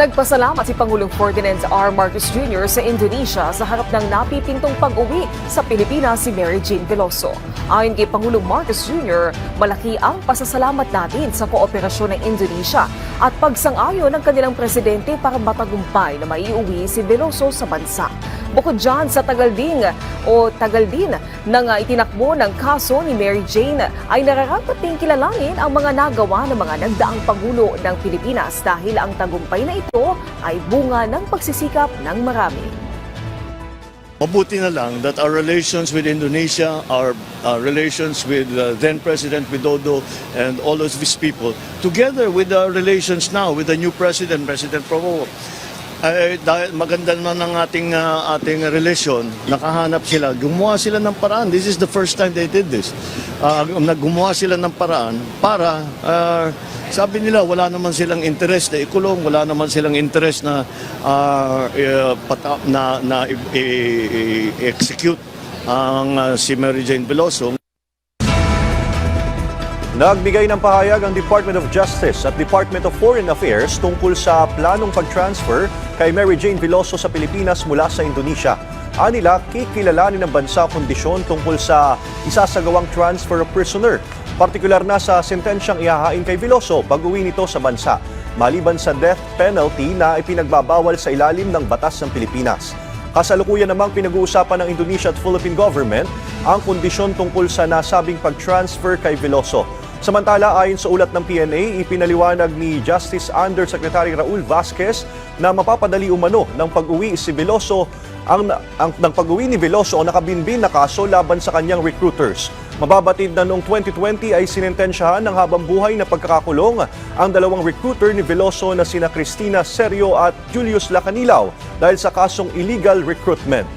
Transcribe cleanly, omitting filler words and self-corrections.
Nagpasalamat si Pangulong Ferdinand R. Marcos Jr. sa Indonesia sa harap ng napipintong pag-uwi sa Pilipinas si Mary Jane Veloso. Ayon kay Pangulong Marcos Jr., malaki ang pasasalamat natin sa kooperasyon ng Indonesia at pagsang-ayon ng kanilang presidente para matagumpay na maiuwi si Veloso sa bansa. Bukod dyan sa tagal din ng itinakbo ng kaso ni Mary Jane ay nararapat ding kilalanin ang mga nagawa ng mga nagdaang Pangulo ng Pilipinas dahil ang tagumpay na ito ay bunga ng pagsisikap ng marami. Mabuti na lang that our relations with Indonesia, our relations with then President Widodo and all of these people, together with our relations now with the new President, President Prabowo, dahil maganda naman ng ating relasyon, nakahanap sila, gumawa sila ng paraan. This is the first time they did this. Gumawa sila ng paraan para, sabi nila, wala naman silang interest na ikulong, wala naman silang interest na execute ang si Mary Jane Veloso. Nagbigay ng pahayag ang Department of Justice at Department of Foreign Affairs tungkol sa planong pag-transfer kay Mary Jane Veloso sa Pilipinas mula sa Indonesia. Anila, kikilalanin ng bansa kondisyon tungkol sa isasagawang transfer of prisoner, partikular na sa sentensyang ihahain kay Veloso pag-uwi nito sa bansa, maliban sa death penalty na ipinagbabawal sa ilalim ng batas ng Pilipinas. Kasalukuyan namang pinag-uusapan ng Indonesia at Philippine government ang kondisyon tungkol sa nasabing pag-transfer kay Veloso. Samantala, ayon sa ulat ng PNA, ipinaliwanag ni Justice Undersecretary Raul Vasquez na mapapadali umano ng pag-uwi si Veloso ng pag-uwi ni Veloso ang nakabinbin na kaso laban sa kanyang recruiters. Mababatid na noong 2020 ay sinentensyahan ng habang buhay na pagkakakulong ang dalawang recruiter ni Veloso na sina Cristina Serio at Julius Lacanilaw dahil sa kasong illegal recruitment.